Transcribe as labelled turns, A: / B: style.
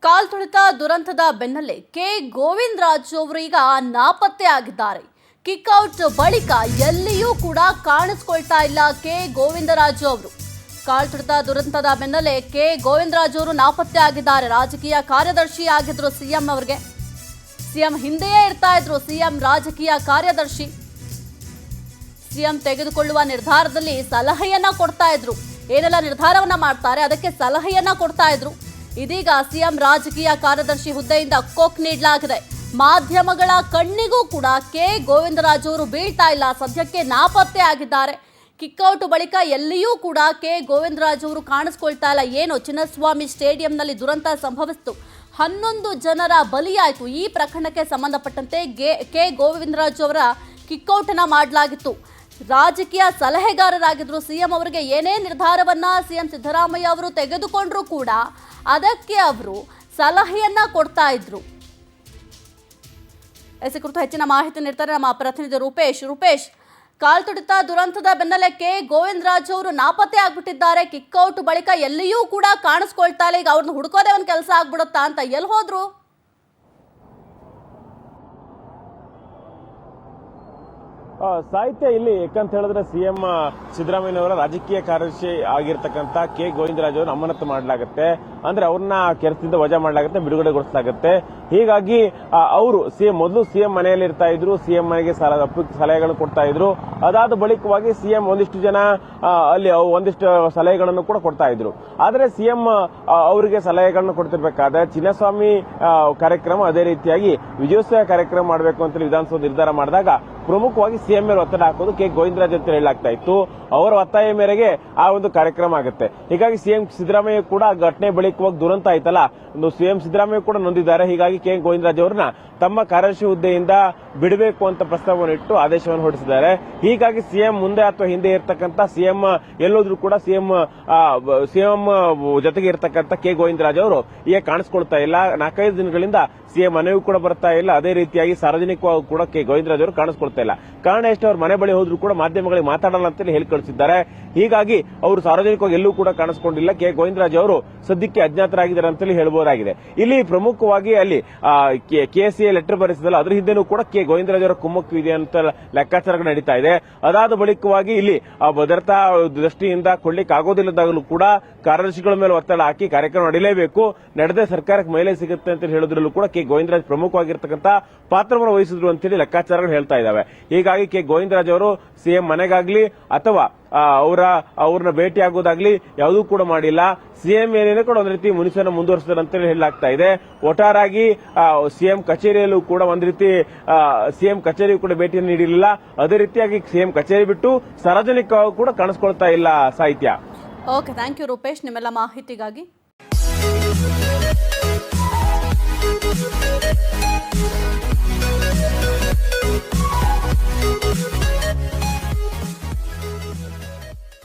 A: ಕಾಲ್ ತುಳಿತ ದುರಂತದ ಬೆನ್ನಲ್ಲೇ ಕೆ ಗೋವಿಂದರಾಜು ಅವರು ಈಗ ನಾಪತ್ತೆ ಆಗಿದ್ದಾರೆ. ಕಿಕ್ಔಟ್ ಬಳಿಕ ಎಲ್ಲಿಯೂ ಕೂಡ ಕಾಣಿಸ್ಕೊಳ್ತಾ ಇಲ್ಲ ಕೆ ಗೋವಿಂದರಾಜು ಅವರು. ಕಾಲ್ ತುಳಿತ ದುರಂತದ ಬೆನ್ನಲ್ಲೇ ಕೆ ಗೋವಿಂದರಾಜು ಅವರು ನಾಪತ್ತೆ ಆಗಿದ್ದಾರೆ. ರಾಜಕೀಯ ಕಾರ್ಯದರ್ಶಿ ಆಗಿದ್ರು ಸಿಎಂ ಅವರಿಗೆ. ಸಿಎಂ ಹಿಂದೆಯೇ ಇರ್ತಾ ಇದ್ರು ಸಿಎಂ ರಾಜಕೀಯ ಕಾರ್ಯದರ್ಶಿ. ಸಿಎಂ ತೆಗೆದುಕೊಳ್ಳುವ ನಿರ್ಧಾರದಲ್ಲಿ ಸಲಹೆಯನ್ನ ಕೊಡ್ತಾ ಇದ್ರು. ಏನೆಲ್ಲ ನಿರ್ಧಾರವನ್ನ ಮಾಡ್ತಾರೆ ಅದಕ್ಕೆ ಸಲಹೆಯನ್ನ ಕೊಡ್ತಾ ಇದ್ರು. ಇದೀಗ ಸಿಎಂ ರಾಜಕೀಯ ಕಾರ್ಯದರ್ಶಿ ಹುದ್ದೆಯಿಂದ ಕೊಕ್ ನೀಡಲಾಗಿದೆ. ಮಾಧ್ಯಮಗಳ ಕಣ್ಣಿಗೂ ಕೂಡ ಕೆ ಗೋವಿಂದರಾಜು ಅವರು ಬೀಳ್ತಾ ಇಲ್ಲ. ಸದ್ಯಕ್ಕೆ ನಾಪತ್ತೆ ಆಗಿದ್ದಾರೆ. ಕಿಕ್ಔಟ್ ಬಳಿಕ ಎಲ್ಲಿಯೂ ಕೂಡ ಕೆ ಗೋವಿಂದರಾಜು ಅವರು ಕಾಣಿಸ್ಕೊಳ್ತಾ ಇಲ್ಲ. ಏನು ಚಿನ್ನಸ್ವಾಮಿ ಸ್ಟೇಡಿಯಂನಲ್ಲಿ ದುರಂತ ಸಂಭವಿಸಿತು, 11 ಜನರ ಬಲಿಯಾಯಿತು. ಈ ಪ್ರಕರಣಕ್ಕೆ ಸಂಬಂಧಪಟ್ಟಂತೆ ಕೆ ಗೋವಿಂದರಾಜು ಅವರ ಕಿಕ್ಔಟ್ ಅನ್ನ ಮಾಡಲಾಗಿತ್ತು. ರಾಜಕೀಯ ಸಲಹೆಗಾರರಾಗಿದ್ರು ಸಿಎಂ ಅವರಿಗೆ. ಏನೇ ನಿರ್ಧಾರವನ್ನ ಸಿಎಂ ಸಿದ್ದರಾಮಯ್ಯ ಅವರು ತೆಗೆದುಕೊಂಡ್ರು ಕೂಡ ಅದಕ್ಕೆ ಅವರು ಸಲಹೆಯನ್ನ ಕೊಡ್ತಾ ಇದ್ರು. ಈ ಕುರಿತು ಹೆಚ್ಚಿನ ಮಾಹಿತಿ ನೀಡ್ತಾರೆ ನಮ್ಮ ಪ್ರತಿನಿಧಿ ರೂಪೇಶ್. ಕಾಲ್ ತುಳಿತ ದುರಂತದ ಬೆನ್ನಲ್ಲೇ ಕೆ ಗೋವಿಂದರಾಜು ಅವರು ನಾಪತ್ತೆ ಆಗ್ಬಿಟ್ಟಿದ್ದಾರೆ. ಕಿಕ್ಔಟ್ ಬಳಿಕ ಎಲ್ಲಿಯೂ ಕೂಡ ಕಾಣಿಸ್ಕೊಳ್ತಾ ಇಲ್ಲ. ಈಗ ಅವ್ರನ್ನ ಹುಡುಕೋದೇ ಒಂದು ಕೆಲಸ ಆಗ್ಬಿಡುತ್ತಾ ಅಂತ. ಎಲ್ಲಿ ಹೋದ್ರು?
B: ಸಾಹಿತ್ಯ ಇಲ್ಲಿ ಯಾಕಂತ ಹೇಳಿದ್ರೆ ಸಿಎಂ ಸಿದ್ದರಾಮಯ್ಯನವರ ರಾಜಕೀಯ ಕಾರ್ಯದರ್ಶಿ ಆಗಿರ್ತಕ್ಕಂಥ ಕೆ ಗೋವಿಂದರಾಜು ಅವರನ್ನು ಅಮಾನತು ಮಾಡಲಾಗುತ್ತೆ. ಅಂದ್ರೆ ಅವ್ರನ್ನ ಕೆಲಸದಿಂದ ವಜಾ ಮಾಡಲಾಗುತ್ತೆ, ಬಿಡುಗಡೆಗೊಳಿಸಲಾಗುತ್ತೆ. ಹೀಗಾಗಿ ಅವರು ಮೊದಲು ಸಿಎಂ ಮನೆಯಲ್ಲಿ ಇರ್ತಾ ಇದ್ರು. ಸಿಎಂ ಮನೆಗೆ ಸಲಹೆಗಳನ್ನು ಕೊಡ್ತಾ ಇದ್ರು. ಅದಾದ ಬಳಿಕವಾಗಿ ಸಿಎಂ ಒಂದಿಷ್ಟು ಜನ ಅಲ್ಲಿ ಒಂದಿಷ್ಟು ಸಲಹೆಗಳನ್ನು ಕೂಡ ಕೊಡ್ತಾ ಇದ್ರು. ಆದ್ರೆ ಸಿಎಂ ಅವರಿಗೆ ಸಲಹೆಗಳನ್ನು ಕೊಡ್ತಿರ್ಬೇಕಾದ್ರೆ ಚಿನ್ನಸ್ವಾಮಿ ಕಾರ್ಯಕ್ರಮ, ಅದೇ ರೀತಿಯಾಗಿ ವಿಜಯೋತ್ಸವ ಕಾರ್ಯಕ್ರಮ ಮಾಡಬೇಕು ಅಂತ ವಿಧಾನಸೌಧ ನಿರ್ಧಾರ ಮಾಡಿದಾಗ ಪ್ರಮುಖವಾಗಿ ಸಿಎಂ ಮೇಲೆ ಒತ್ತಡ ಹಾಕೋದು ಕೆ ಗೋವಿಂದರಾಜ್ ಅಂತ ಹೇಳಲಾಗ್ತಾ ಇತ್ತು. ಅವರ ಒತ್ತಾಯ ಮೇರೆಗೆ ಆ ಒಂದು ಕಾರ್ಯಕ್ರಮ ಆಗುತ್ತೆ. ಹೀಗಾಗಿ ಸಿಎಂ ಸಿದ್ದರಾಮಯ್ಯ ಕೂಡ ಘಟನೆ ಬಳಿಕವಾಗಿ ದುರಂತ ಆಯ್ತಲ್ಲ, ಸಿಎಂ ಸಿದ್ದರಾಮಯ್ಯ ಕೂಡ ನೊಂದಿದ್ದಾರೆ. ಹೀಗಾಗಿ ಕೆ ಗೋವಿಂದರಾಜ್ ಅವರನ್ನ ತಮ್ಮ ಕಾರ್ಯದರ್ಶಿ ಹುದ್ದೆಯಿಂದ ಬಿಡಬೇಕು ಅಂತ ಪ್ರಸ್ತಾವವನ್ನು ಇಟ್ಟು ಆದೇಶವನ್ನು ಹೊರಡಿಸಿದ್ದಾರೆ. ಹೀಗಾಗಿ ಸಿಎಂ ಮುಂದೆ ಅಥವಾ ಹಿಂದೆ ಇರತಕ್ಕಂತ ಸಿಎಂ ಎಲ್ಲೋದ್ರೂ ಕೂಡ ಸಿಎಂ ಜೊತೆಗೆ ಇರತಕ್ಕಂತ ಕೆ ಗೋವಿಂದರಾಜ್ ಅವರು ಈಗ ಕಾಣಿಸ್ಕೊಳ್ತಾ ಇಲ್ಲ. 4-5 ದಿನಗಳಿಂದ ಸಿಎಂ ಮನೆಗೂ ಕೂಡ ಬರ್ತಾ ಇಲ್ಲ. ಅದೇ ರೀತಿಯಾಗಿ ಸಾರ್ವಜನಿಕವಾಗಿ ಕೂಡ ಕೆ ಗೋವಿಂದರಾಜ್ ಅವರು ಕಾಣಿಸ್ಕೊಳ್ತಾ ಇಲ್ಲ. ಕಾರಣ ಎಷ್ಟು, ಅವ್ರ ಮನೆ ಬಳಿ ಹೋದ್ರೂ ಕೂಡ ಮಾಧ್ಯಮಗಳಿಗೆ ಮಾತಾಡಲ್ಲ ಅಂತೇಳಿ ಹೇಳಿ ಕಳಿಸಿದ್ದಾರೆ. ಹೀಗಾಗಿ ಅವರು ಸಾರ್ವಜನಿಕವಾಗಿ ಎಲ್ಲೂ ಕೂಡ ಕಾಣಿಸ್ಕೊಂಡಿಲ್ಲ. ಕೆ ಗೋವಿಂದರಾಜ್ ಅವರು ಸದ್ಯಕ್ಕೆ ಅಜ್ಞಾತರಾಗಿದ್ದಾರೆ ಅಂತೇಳಿ ಹೇಳಬಹುದಾಗಿದೆ. ಇಲ್ಲಿ ಪ್ರಮುಖವಾಗಿ ಅಲ್ಲಿ ಕೆಎಸ್ಸಿಎ ಲೆಟರ್ ಬರೆಸಿದಲ್ಲ, ಅದ್ರ ಹಿಂದೆನೂ ಕೂಡ ಕೆ ಗೋವಿಂದರಾಜ್ ಅವರ ಕುಮ್ಮಕ್ಕು ಇದೆ ಅಂತ ಲೆಕ್ಕಾಚಾರಗಳು ನಡೀತಾ ಇದೆ. ಅದಾದ ಬಳಿಕವಾಗಿ ಇಲ್ಲಿ ಭದ್ರತಾ ದೃಷ್ಟಿಯಿಂದ ಕೊಡ್ಲಿಕ್ಕೆ ಆಗೋದಿಲ್ಲದಾಗಲೂ ಕೂಡ ಕಾರ್ಯದರ್ಶಿಗಳ ಮೇಲೆ ಒತ್ತಡ ಹಾಕಿ ಕಾರ್ಯಕ್ರಮ ನಡೀಲೇಬೇಕು, ನಡೆದೇ ಸರ್ಕಾರಕ್ಕೆ ಮೈಲೇಜ್ ಸಿಗುತ್ತೆ ಅಂತ ಹೇಳೋದ್ರಲ್ಲೂ ಕೂಡ ಕೆ ಗೋವಿಂದರಾಜ್ ಪ್ರಮುಖವಾಗಿರ್ತಕ್ಕಂಥ ಪಾತ್ರವನ್ನು ವಹಿಸಿದ್ರು ಅಂತೇಳಿ ಲೆಕ್ಕಾಚಾರಗಳು ಹೇಳ್ತಾ ಇದ್ದಾವೆ. ಹೀಗಾಗಿ ಕೆ ಗೋವಿಂದರಾಜ್ ಅವರು ಸಿಎಂ ಮನೆಗಾಗ್ಲಿ ಅಥವಾ ಅವ್ರನ್ನ ಭೇಟಿ ಆಗೋದಾಗ್ಲಿ ಯಾವುದೂ ಕೂಡ ಮಾಡಿಲ್ಲ. ಸಿಎಂ ಏನೇನೋ ಕೂಡ ಒಂದ್ ರೀತಿ ಮುನಿಸನ್ನು ಮುಂದುವರಿಸಿದ್ದಾರೆ ಅಂತೇಳಿ ಹೇಳಲಾಗ್ತಾ ಇದೆ. ಒಟ್ಟಾರಾಗಿ ಸಿಎಂ ಕಚೇರಿಯಲ್ಲೂ ಕೂಡ ಒಂದ್ ರೀತಿ ಸಿಎಂ ಕಚೇರಿಗೂ ಕೂಡ ಭೇಟಿಯನ್ನು ನೀಡಿರಲಿಲ್ಲ. ಅದೇ ರೀತಿಯಾಗಿ ಸಿಎಂ ಕಚೇರಿ ಬಿಟ್ಟು ಸಾರ್ವಜನಿಕವಾಗಿ ಕೂಡ ಕಾಣಿಸ್ಕೊಳ್ತಾ ಇಲ್ಲ. ಸಾಹಿತ್ಯ.
A: ಓಕೆ, ಥ್ಯಾಂಕ್ ಯು ರೂಪೇಶ್ ನಿಮ್ಮೆಲ್ಲ ಮಾಹಿತಿಗಾಗಿ.